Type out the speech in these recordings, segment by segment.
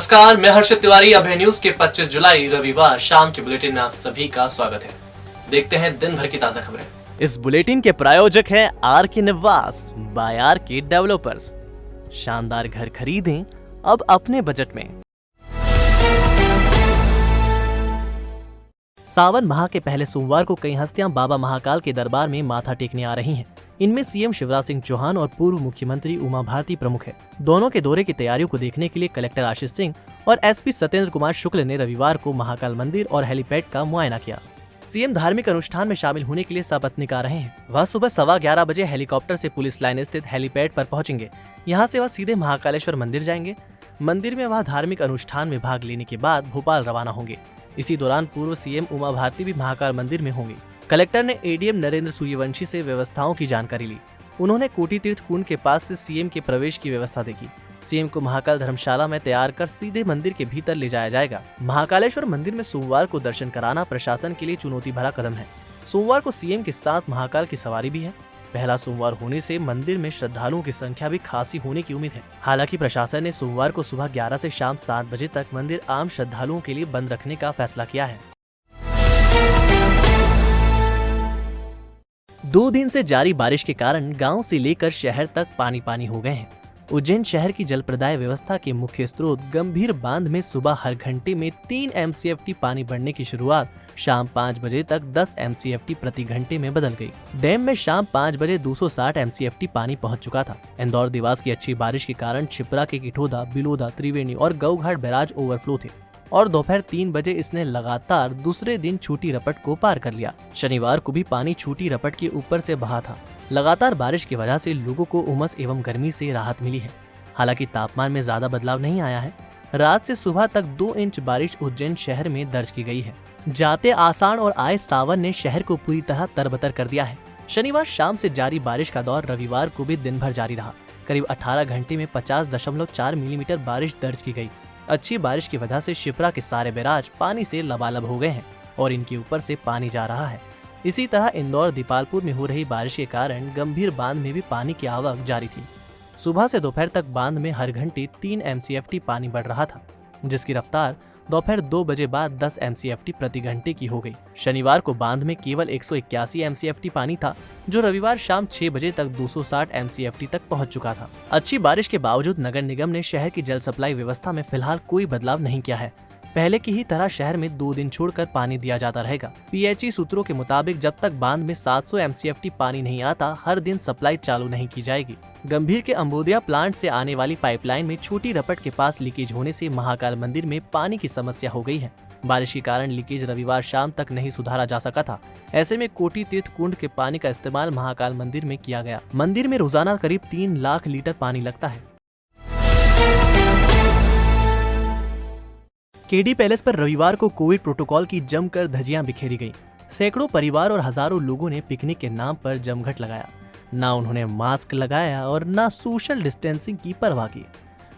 नमस्कार, मैं हर्षित तिवारी। अभय न्यूज के 25 जुलाई रविवार शाम के बुलेटिन में आप सभी का स्वागत है। देखते हैं दिन भर की ताजा खबरें। इस बुलेटिन के प्रायोजक हैं आर के निवास बाय आर के डेवलपर्स। शानदार घर खरीदें अब अपने बजट में। सावन माह के पहले सोमवार को कई हस्तियां बाबा महाकाल के दरबार में माथा टेकने आ रही हैं। इनमें सीएम शिवराज सिंह चौहान और पूर्व मुख्यमंत्री उमा भारती प्रमुख है। दोनों के दौरे की तैयारियों को देखने के लिए कलेक्टर आशीष सिंह और एसपी सत्येंद्र कुमार शुक्ल ने रविवार को महाकाल मंदिर और हेलीपैड का मुआयना किया। सीएम धार्मिक अनुष्ठान में शामिल होने के लिए सपत्नीक आ रहे हैं। वह सुबह 11:15 बजे हेलीकॉप्टर से पुलिस लाइन स्थित हेलीपैड पर पहुंचेंगे। यहाँ से वह सीधे महाकालेश्वर मंदिर जाएंगे। मंदिर में वह धार्मिक अनुष्ठान में भाग लेने के बाद भोपाल रवाना होंगे। इसी दौरान पूर्व सीएम उमा भारती भी महाकाल मंदिर में होंगे। कलेक्टर ने एडीएम नरेंद्र सूर्यवंशी से व्यवस्थाओं की जानकारी ली। उन्होंने कोटी तीर्थ कुंड के पास से सीएम के प्रवेश की व्यवस्था देखी। सीएम को महाकाल धर्मशाला में तैयार कर सीधे मंदिर के भीतर ले जाया जाएगा। महाकालेश्वर मंदिर में सोमवार को दर्शन कराना प्रशासन के लिए चुनौती भरा कदम है। सोमवार को सीएम के साथ महाकाल की सवारी भी है। पहला सोमवार होने से मंदिर में श्रद्धालुओं की संख्या भी खासी होने की उम्मीद है। हालांकि प्रशासन ने सोमवार को सुबह 11 से शाम 7 बजे तक मंदिर आम श्रद्धालुओं के लिए बंद रखने का फैसला किया है। 2 दिन से जारी बारिश के कारण गांव से लेकर शहर तक पानी हो गए हैं। उज्जैन शहर की जल प्रदाय व्यवस्था के मुख्य स्रोत गंभीर बांध में सुबह हर घंटे में 3 MCFT पानी बढ़ने की शुरुआत शाम 5 बजे तक 10 MCFT प्रति घंटे में बदल गई। डैम में शाम 5 बजे 260 MCFT पानी पहुंच चुका था। इंदौर देवास की अच्छी बारिश के कारण छिपरा के किठोदा, बिलोदा, त्रिवेणी और गौघाट बैराज ओवरफ्लो थे और दोपहर 3 बजे इसने लगातार दूसरे दिन छोटी रपट को पार कर लिया। शनिवार को भी पानी छोटी रपट के ऊपर से बहा था। लगातार बारिश की वजह से लोगों को उमस एवं गर्मी से राहत मिली है। हालांकि तापमान में ज्यादा बदलाव नहीं आया है। रात से सुबह तक 2 इंच बारिश उज्जैन शहर में दर्ज की गई है। जाते आषाढ़ और आए सावन ने शहर को पूरी तरह तरबतर कर दिया है। शनिवार शाम से जारी बारिश का दौर रविवार को भी दिन भर जारी रहा। करीब 18 घंटे में 50.4 मिलीमीटर बारिश दर्ज की गई। अच्छी बारिश की वजह से शिप्रा के सारे बैराज पानी से लबालब हो गए हैं और इनके ऊपर से पानी जा रहा है। इसी तरह इंदौर दीपालपुर में हो रही बारिश के कारण गंभीर बांध में भी पानी की आवक जारी थी। सुबह से दोपहर तक बांध में हर घंटे 3 MCFT पानी बढ़ रहा था, जिसकी रफ्तार दोपहर 2 बजे बाद 10 MCFT प्रति घंटे की हो गई। शनिवार को बांध में केवल 181 MCFT पानी था, जो रविवार शाम 6 बजे तक 260 MCFT तक पहुंच चुका था। अच्छी बारिश के बावजूद नगर निगम ने शहर की जल सप्लाई व्यवस्था में फिलहाल कोई बदलाव नहीं किया है। पहले की ही तरह शहर में 2 दिन छोड़कर पानी दिया जाता रहेगा। PHE सूत्रों के मुताबिक जब तक बांध में 700 MCFT पानी नहीं आता, हर दिन सप्लाई चालू नहीं की जाएगी। गंभीर के अंबोदिया प्लांट से आने वाली पाइपलाइन में छोटी रपट के पास लीकेज होने से महाकाल मंदिर में पानी की समस्या हो गई है। बारिश के कारण लीकेज रविवार शाम तक नहीं सुधारा जा सका था। ऐसे में कोटी तीर्थ कुंड के पानी का इस्तेमाल महाकाल मंदिर में किया गया। मंदिर में रोजाना करीब 3 लाख लीटर पानी लगता है। केडी पैलेस पर रविवार को कोविड प्रोटोकॉल की जमकर धज्जियां बिखेरी गईं। सैकड़ों परिवार और हजारों लोगों ने पिकनिक के नाम पर जमघट लगाया। ना उन्होंने मास्क लगाया और ना सोशल डिस्टेंसिंग की परवाह की।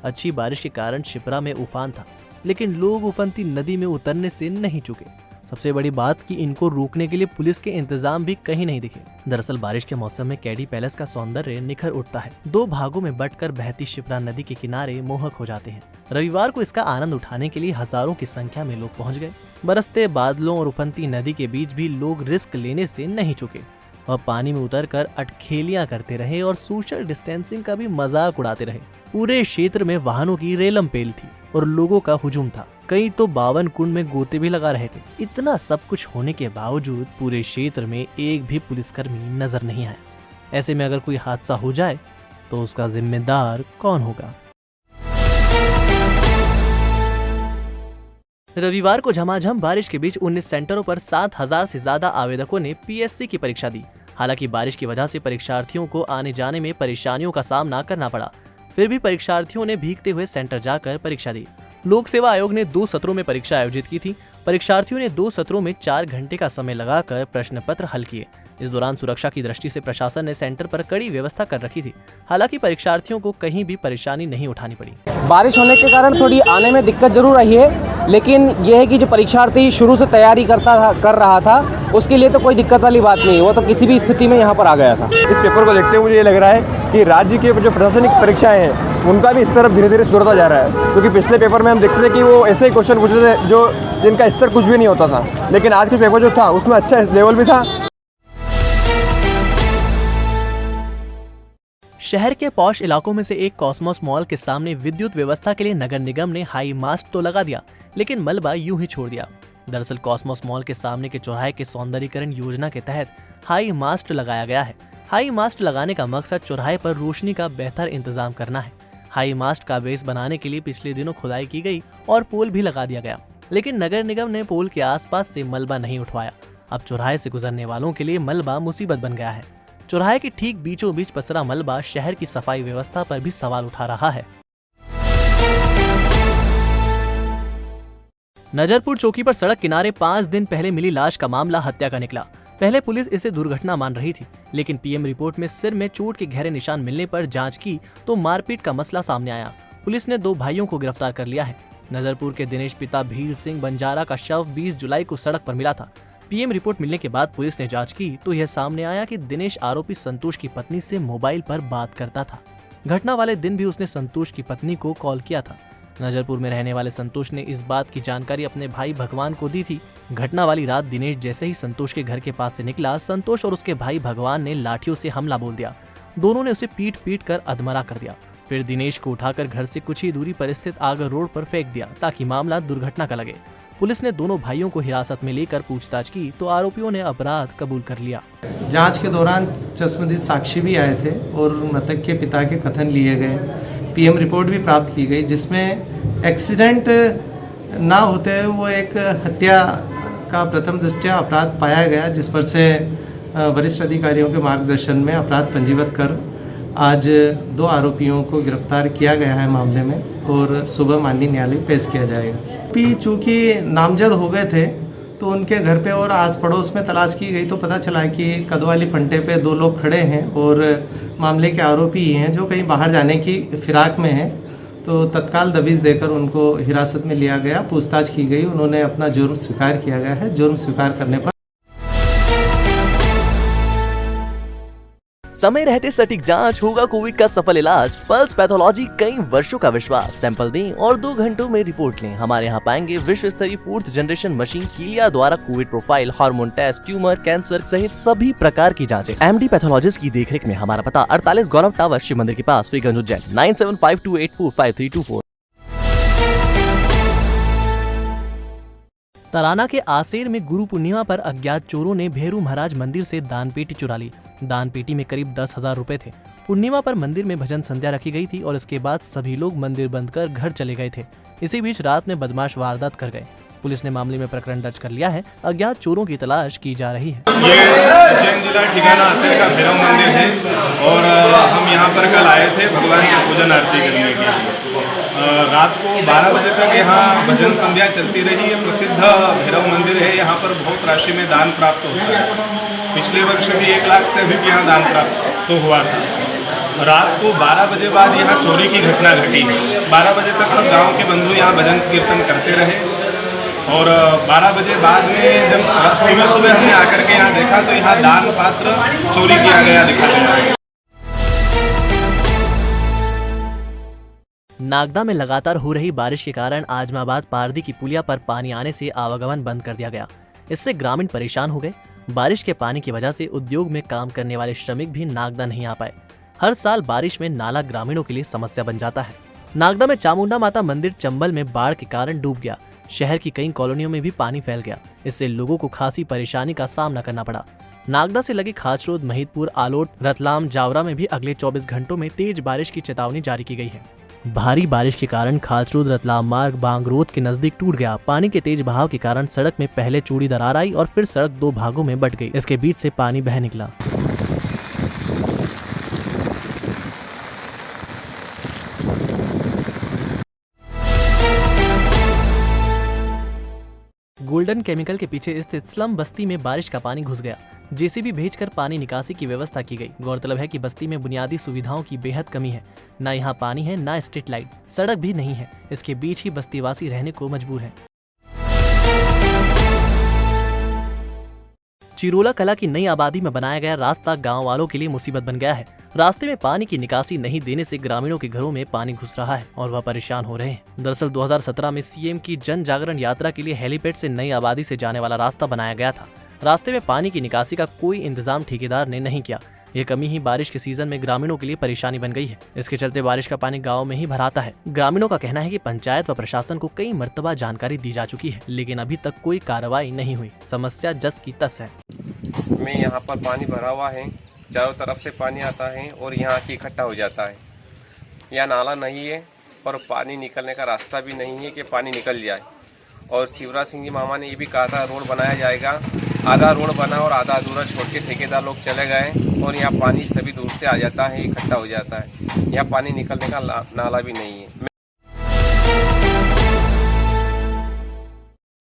अच्छी बारिश के कारण शिप्रा में उफान था, लेकिन लोग उफनती नदी में उतरने से नहीं चूके। सबसे बड़ी बात कि इनको रोकने के लिए पुलिस के इंतजाम भी कहीं नहीं दिखे। दरअसल बारिश के मौसम में केडी पैलेस का सौंदर्य निखर उठता है। 2 भागों में बंटकर बहती शिप्रा नदी के किनारे मोहक हो जाते हैं। रविवार को इसका आनंद उठाने के लिए हजारों की संख्या में लोग पहुंच गए। बरसते बादलों और उफनती नदी के बीच भी लोग रिस्क लेने से नहीं चुके और पानी में उतरकर अटखेलियां करते रहे और सोशल डिस्टेंसिंग का भी मजाक उड़ाते रहे। पूरे क्षेत्र में वाहनों की रेलम पेल थी और लोगों का हुजूम था। कई तो 52 कुंड में गोते भी लगा रहे थे। इतना सब कुछ होने के बावजूद पूरे क्षेत्र में एक भी पुलिसकर्मी नजर नहीं आया। ऐसे में अगर कोई हादसा हो जाए तो उसका जिम्मेदार कौन होगा? रविवार को झमाझम बारिश के बीच 19 सेंटरों पर 7000 से ज्यादा आवेदकों ने PSC की परीक्षा दी। हालांकि बारिश की वजह से परीक्षार्थियों को आने जाने में परेशानियों का सामना करना पड़ा। फिर भी परीक्षार्थियों ने भीगते हुए सेंटर जाकर परीक्षा दी। लोक सेवा आयोग ने 2 सत्रों में परीक्षा आयोजित की थी। परीक्षार्थियों ने 2 सत्रों में 4 घंटे का समय लगाकर प्रश्न पत्र हल किए। इस दौरान सुरक्षा की दृष्टि से प्रशासन ने सेंटर पर कड़ी व्यवस्था कर रखी थी। हालांकि परीक्षार्थियों को कहीं भी परेशानी नहीं उठानी पड़ी। बारिश होने के कारण थोड़ी आने में दिक्कत जरूर रही है, लेकिन यह है कि जो परीक्षार्थी शुरू से तैयारी कर रहा था उसके लिए तो कोई दिक्कत वाली बात नहीं। वो तो किसी भी स्थिति में यहाँ पर आ गया था। इस पेपर को देखते हुए मुझे ये लग रहा है कि राज्य की जो प्रशासनिक परीक्षाएं हैं उनका भी इस तरफ धीरे धीरे सुधरता जा रहा है। क्योंकि पिछले पेपर में हम देखते थे कि वो ऐसे ही क्वेश्चन पूछते थे जो जिनका स्तर कुछ भी नहीं होता था, लेकिन आज के पेपर जो था उसमें अच्छा लेवल भी था। शहर के पॉश इलाकों में से एक कॉस्मोस मॉल के सामने विद्युत व्यवस्था के लिए नगर निगम ने हाई मास्ट तो लगा दिया, लेकिन मलबा यूं ही छोड़ दिया। दरअसल कॉस्मोस मॉल के सामने के चौराहे के सौंदर्यीकरण योजना के तहत हाई मास्ट लगाया गया है। हाई मास्ट लगाने का मकसद चौराहे पर रोशनी का बेहतर इंतजाम करना है। हाई मास्ट का बेस बनाने के लिए पिछले दिनों खुदाई की गई और पोल भी लगा दिया गया, लेकिन नगर निगम ने पोल के आसपास से मलबा नहीं उठवाया। अब चौराहे से गुजरने वालों के लिए मलबा मुसीबत बन गया है। चौराहे के ठीक बीचों बीच पसरा मलबा शहर की सफाई व्यवस्था पर भी सवाल उठा रहा है। नजरपुर चौकी पर सड़क किनारे 5 दिन पहले मिली लाश का मामला हत्या का निकला। पहले पुलिस इसे दुर्घटना मान रही थी, लेकिन पीएम रिपोर्ट में सिर में चोट के गहरे निशान मिलने पर जांच की तो मारपीट का मसला सामने आया। पुलिस ने 2 भाइयों को गिरफ्तार कर लिया है। नजरपुर के दिनेश पिता भील सिंह बंजारा का शव 20 जुलाई को सड़क पर मिला था। पीएम रिपोर्ट मिलने के बाद पुलिस ने जांच की तो यह सामने आया कि दिनेश आरोपी संतोष की पत्नी से मोबाइल पर बात करता था। घटना वाले दिन भी उसने संतोष की पत्नी को कॉल किया था। नजरपुर में रहने वाले संतोष ने इस बात की जानकारी अपने भाई भगवान को दी थी। घटना वाली रात दिनेश जैसे ही संतोष के घर के पास से निकला, संतोष और उसके भाई भगवान ने लाठियों से हमला बोल दिया। दोनों ने उसे पीट पीट कर अधमरा कर दिया। फिर दिनेश को उठाकर घर से कुछ ही दूरी पर स्थित आगर रोड पर फेंक दिया ताकि मामला दुर्घटना का लगे। पुलिस ने दोनों भाइयों को हिरासत में लेकर पूछताछ की तो आरोपियों ने अपराध कबूल कर लिया। जांच के दौरान चश्मदीद साक्षी भी आए थे और मृतक के पिता के कथन लिए गए। पीएम रिपोर्ट भी प्राप्त की गई जिसमें एक्सीडेंट ना होते हुए वो एक हत्या का प्रथम दृष्टया अपराध पाया गया, जिस पर से वरिष्ठ अधिकारियों के मार्गदर्शन में अपराध पंजीबद्ध कर आज 2 आरोपियों को गिरफ्तार किया गया है मामले में और सुबह माननीय न्यायालय पेश किया जाएगा। चूँकि नामजद हो गए थे तो उनके घर पे और आस पड़ोस में तलाश की गई तो पता चला कि कदवाली फंटे पे 2 लोग खड़े हैं और मामले के आरोपी हैं जो कहीं बाहर जाने की फिराक में हैं। तो तत्काल दबिश देकर उनको हिरासत में लिया गया, पूछताछ की गई, उन्होंने अपना जुर्म स्वीकार किया गया है। जुर्म स्वीकार करने पर समय रहते सटीक जांच, होगा कोविड का सफल इलाज। पल्स पैथोलॉजी, कई वर्षों का विश्वास। सैंपल दें और 2 घंटों में रिपोर्ट लें। हमारे यहाँ पाएंगे विश्व स्तरीय 4th जनरेशन मशीन कीलिया द्वारा covid profile, hormone test, tumour, cancer सहित सभी प्रकार की जांचें। एमडी पैथोलॉजिस्ट की देखरेख में। हमारा पता 48 गौरव टावर, शिव मंदिर के पास, श्रीगंज, उज्जैन। 9752845324। तराना के आसेर में गुरु पूर्णिमा पर अज्ञात चोरों ने भेरू महाराज मंदिर से दान पेटी चुरा ली। दान पेटी में करीब 10,000 रुपए थे। पूर्णिमा पर मंदिर में भजन संध्या रखी गई थी और इसके बाद सभी लोग मंदिर बंद कर घर चले गए थे। इसी बीच रात में बदमाश वारदात कर गए। पुलिस ने मामले में प्रकरण दर्ज कर लिया है। अज्ञात चोरों की तलाश की जा रही है। ये उज्जैन जिला ठिकाना आसेर का भैरव मंदिर है और हम यहाँ पर कल आए थे भगवान की पूजन आरती करने के लिए। रात को 12 बजे तक यहाँ भजन संध्या चलती रही। ये प्रसिद्ध भैरव मंदिर है। यहाँ पर बहुत राशि में दान प्राप्त होता है। पिछले वर्ष भी 1 लाख से अधिक यहाँ दान प्राप्त तो हुआ था। रात को 12 बजे बाद यहाँ चोरी की घटना घटी है। 12 बजे तक सब गांव के बंधु यहाँ भजन कीर्तन करते रहे और 12 बजे बाद में जब सुबह हमने आकर के यहाँ देखा तो यहाँ दान पात्र चोरी किया गया दिखा देता है। नागदा में लगातार हो रही बारिश के कारण आजमाबाद पारदी की पुलिया पर पानी आने से आवागमन बंद कर दिया गया। इससे ग्रामीण परेशान हो गए। बारिश के पानी की वजह से उद्योग में काम करने वाले श्रमिक भी नागदा नहीं आ पाए। हर साल बारिश में नाला ग्रामीणों के लिए समस्या बन जाता है। नागदा में चामुंडा माता मंदिर चंबल में बाढ़ के कारण डूब गया। शहर की कई कॉलोनियों में भी पानी फैल गया। इससे लोगों को खासी परेशानी का सामना करना पड़ा। नागदा से लगे खाचरोद, महिदपुर, आलोट, रतलाम, जावरा में भी अगले 24 घंटों में तेज बारिश की चेतावनी जारी की गई है। भारी बारिश के कारण खाचरोद रतलाम मार्ग बांगरोद के नजदीक टूट गया। पानी के तेज बहाव के कारण सड़क में पहले चौड़ी दरार आई और फिर सड़क 2 भागों में बंट गई। इसके बीच से पानी बह निकला। गोल्डन केमिकल के पीछे स्थित स्लम बस्ती में बारिश का पानी घुस गया। जेसीबी भेजकर पानी निकासी की व्यवस्था की गई। गौरतलब है कि बस्ती में बुनियादी सुविधाओं की बेहद कमी है। न यहाँ पानी है, न स्ट्रीट लाइट, सड़क भी नहीं है। इसके बीच ही बस्तीवासी रहने को मजबूर हैं। चिरोला कला की नई आबादी में बनाया गया रास्ता गांव वालों के लिए मुसीबत बन गया है। रास्ते में पानी की निकासी नहीं देने से ग्रामीणों के घरों में पानी घुस रहा है और वह परेशान हो रहे हैं। दरअसल 2017 में सीएम की जन जागरण यात्रा के लिए हेलीपैड से नई आबादी से जाने वाला रास्ता बनाया गया था। रास्ते में पानी की निकासी का कोई इंतजाम ठेकेदार ने नहीं किया। ये कमी ही बारिश के सीजन में ग्रामीणों के लिए परेशानी बन गई है। इसके चलते बारिश का पानी गाँव में ही भर आता है। ग्रामीणों का कहना है कि पंचायत व प्रशासन को कई मर्तबा जानकारी दी जा चुकी है, लेकिन अभी तक कोई कार्रवाई नहीं हुई। समस्या जस की तस है। में यहाँ पर पानी भरा हुआ है, चारों तरफ से पानी आता है और यहाँ आके इकट्ठा हो जाता है। यहाँ नाला नहीं है और पानी निकलने का रास्ता भी नहीं है कि पानी निकल जाए। और शिवराज सिंह जी मामा ने ये भी कहा था रोड बनाया जाएगा, आधा रोड बना और आधा अधूरा छोड़ के ठेकेदार लोग चले गए और यहाँ पानी सभी दूर से आ जाता है, इकट्ठा हो जाता है। यहाँ पानी निकलने का नाला भी नहीं है।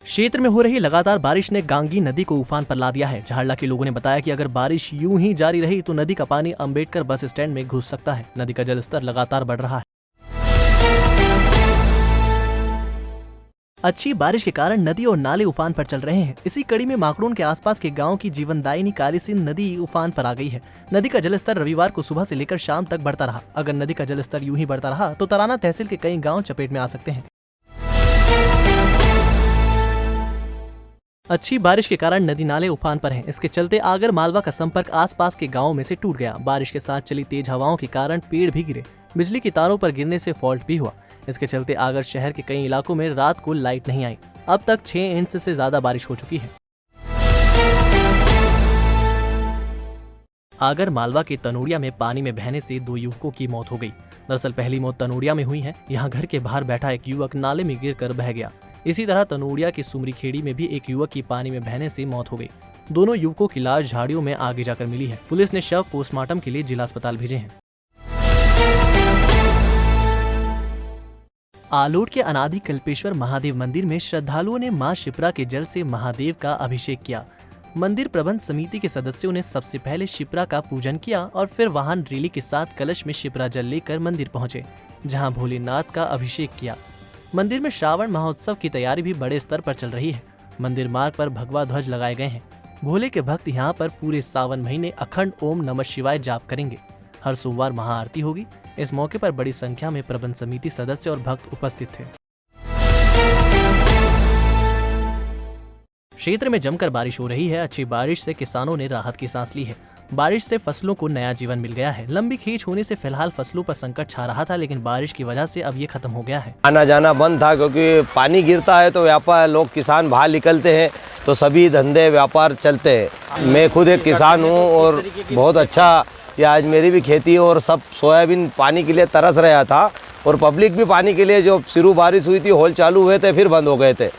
क्षेत्र में हो रही लगातार बारिश ने गांगी नदी को उफान पर ला दिया है। झारला के लोगों ने बताया कि अगर बारिश यूं ही जारी रही तो नदी का पानी अंबेडकर बस स्टैंड में घुस सकता है। नदी का जलस्तर लगातार बढ़ रहा है। अच्छी बारिश के कारण नदी और नाले उफान पर चल रहे हैं। इसी कड़ी में माकड़ोन के आसपास के गांव की जीवनदायिनी कालीसिंध नदी उफान पर आ गई है। नदी का जलस्तर रविवार को सुबह से लेकर शाम तक बढ़ता रहा। अगर नदी का जलस्तर यूं ही बढ़ता रहा तो तराना तहसील के कई गाँव चपेट में आ सकते हैं। अच्छी बारिश के कारण नदी नाले उफान पर हैं। इसके चलते आगर मालवा का संपर्क आसपास के गांवों में से टूट गया। बारिश के साथ चली तेज हवाओं के कारण पेड़ भी गिरे। बिजली की तारों पर गिरने से फॉल्ट भी हुआ। इसके चलते आगर शहर के कई इलाकों में रात को लाइट नहीं आई। अब तक 6 इंच से ज्यादा बारिश हो चुकी है। आगर मालवा के तनोड़िया में पानी में बहने से 2 युवकों की मौत हो गई। दरअसल पहली मौत तनोड़िया में हुई है। यहाँ घर के बाहर बैठा एक युवक नाले में गिरकर बह गया। इसी तरह तनोड़िया की सुमरी खेड़ी में भी एक युवक की पानी में बहने से मौत हो गई। दोनों युवकों की लाश झाड़ियों में आगे जाकर मिली है। पुलिस ने शव पोस्टमार्टम के लिए जिला अस्पताल भेजे हैं। आलोट के अनादि कल्पेश्वर महादेव मंदिर में श्रद्धालुओं ने मां शिप्रा के जल से महादेव का अभिषेक किया। मंदिर प्रबंध समिति के सदस्यों ने सबसे पहले शिप्रा का पूजन किया और फिर वाहन रैली के साथ कलश में शिप्रा जल लेकर मंदिर पहुंचे, जहां भोलेनाथ का अभिषेक किया। मंदिर में श्रावण महोत्सव की तैयारी भी बड़े स्तर पर चल रही है। मंदिर मार्ग पर भगवा ध्वज लगाए गए हैं। भोले के भक्त यहाँ पर पूरे सावन महीने अखंड ओम नमः शिवाय जाप करेंगे। हर सोमवार महाआरती होगी। इस मौके पर बड़ी संख्या में प्रबंध समिति सदस्य और भक्त उपस्थित थे। क्षेत्र में जमकर बारिश हो रही है। अच्छी बारिश से किसानों ने राहत की सांस ली है। बारिश से फसलों को नया जीवन मिल गया है। लंबी खींच होने से फिलहाल फसलों पर संकट छा रहा था, लेकिन बारिश की वजह से अब ये खत्म हो गया है। आना जाना बंद था क्योंकि पानी गिरता है तो व्यापार लोग किसान बाहर निकलते हैं तो सभी धंधे व्यापार चलते हैं। मैं खुद एक किसान हूँ और बहुत अच्छा ये आज मेरी भी खेती और सब सोयाबीन पानी के लिए तरस रहा था और पब्लिक भी पानी के लिए जो शुरू बारिश हुई थी होल चालू हुए थे फिर बंद हो गए थे।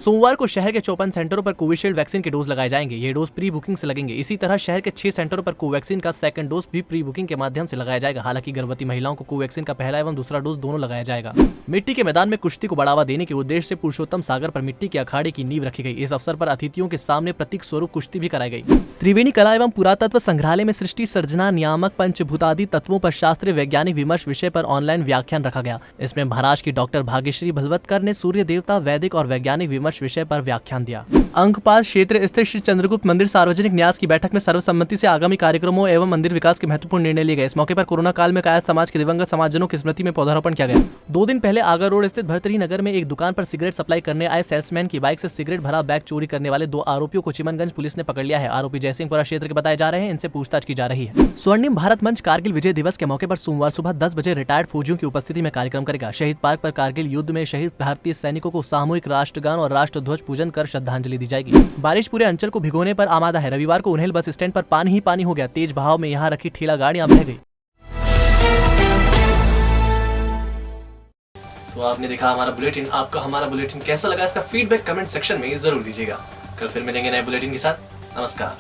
सोमवार को शहर के 54 सेंटरों पर कोविशील्ड वैक्सीन के डोज लगाए जाएंगे। ये डोज प्री बुकिंग से लगेंगे। इसी तरह शहर के 6 सेंटरों पर कोवैक्सीन का सेकंड डोज भी प्री बुकिंग के माध्यम से लगाया जाएगा। हालांकि गर्भवती महिलाओं को कोवैक्सीन का पहला एवं दूसरा डोज दोनों लगाया जाएगा। मिट्टी के मैदान में कुश्ती को बढ़ावा देने के उद्देश्य से पुरुषोत्तम सागर पर मिट्टी के अखाड़े की नींव रखी गई। इस अवसर पर अतिथियों के सामने प्रतीक स्वरूप कुश्ती भी कराई गई। त्रिवेणी कला एवं पुरातत्व संग्रहालय में सृष्टि सर्जना नियामक पंचभूतादि तत्वों पर शास्त्रीय वैज्ञानिक विमर्श विषय पर ऑनलाइन व्याख्यान रखा गया। इसमें महाराष्ट्र की डॉक्टर भाग्यश्री भलवतकर ने सूर्य देवता, वैदिक और वैज्ञानिक विमर्श विषय पर व्याख्यान दिया। अंकपाल क्षेत्र स्थित श्री चंद्रगुप्त मंदिर सार्वजनिक न्यास की बैठक में सर्वसम्मति से आगामी कार्यक्रमों एवं मंदिर विकास के महत्वपूर्ण निर्णय लिए गए। इस मौके पर कोरोना काल में कायस्थ समाज के दिवंगत समाजजनों की स्मृति में पौधारोपण किया गया। 2 दिन पहले आगर रोड स्थित भरतरी नगर में एक दुकान पर सिगरेट सप्लाई करने आए सेल्समैन की बाइक से सिगरेट भरा बैग चोरी करने वाले 2 आरोपियों को चिमनगंज पुलिस ने पकड़ लिया है। आरोपी जयसिंहपुरा क्षेत्र के बताए जा रहे हैं। इनसे पूछताछ की जा रही है। स्वर्णिम भारत मंच कारगिल विजय दिवस के मौके पर सोमवार सुबह 10 बजे रिटायर्ड फौजियों की उपस्थिति में कार्यक्रम करेगा। शहीद पार्क पर कारगिल युद्ध में शहीद भारतीय सैनिकों को सामूहिक राष्ट्रगान और राष्ट्रध्वज पूजन कर श्रद्धांजलि दी जाएगी। बारिश पूरे अंचल को भिगोने पर आमादा है। रविवार को उन्हेल बस स्टैंड पर पानी ही पानी हो गया। तेज बहाव में यहाँ रखी ठेला गाड़ियां बह गई। तो आपने देखा हमारा बुलेटिन। आपको हमारा बुलेटिन कैसा लगा, इसका फीडबैक कमेंट सेक्शन में जरूर दीजिएगा। कल फिर मिलेंगे नए बुलेटिन के साथ। नमस्कार।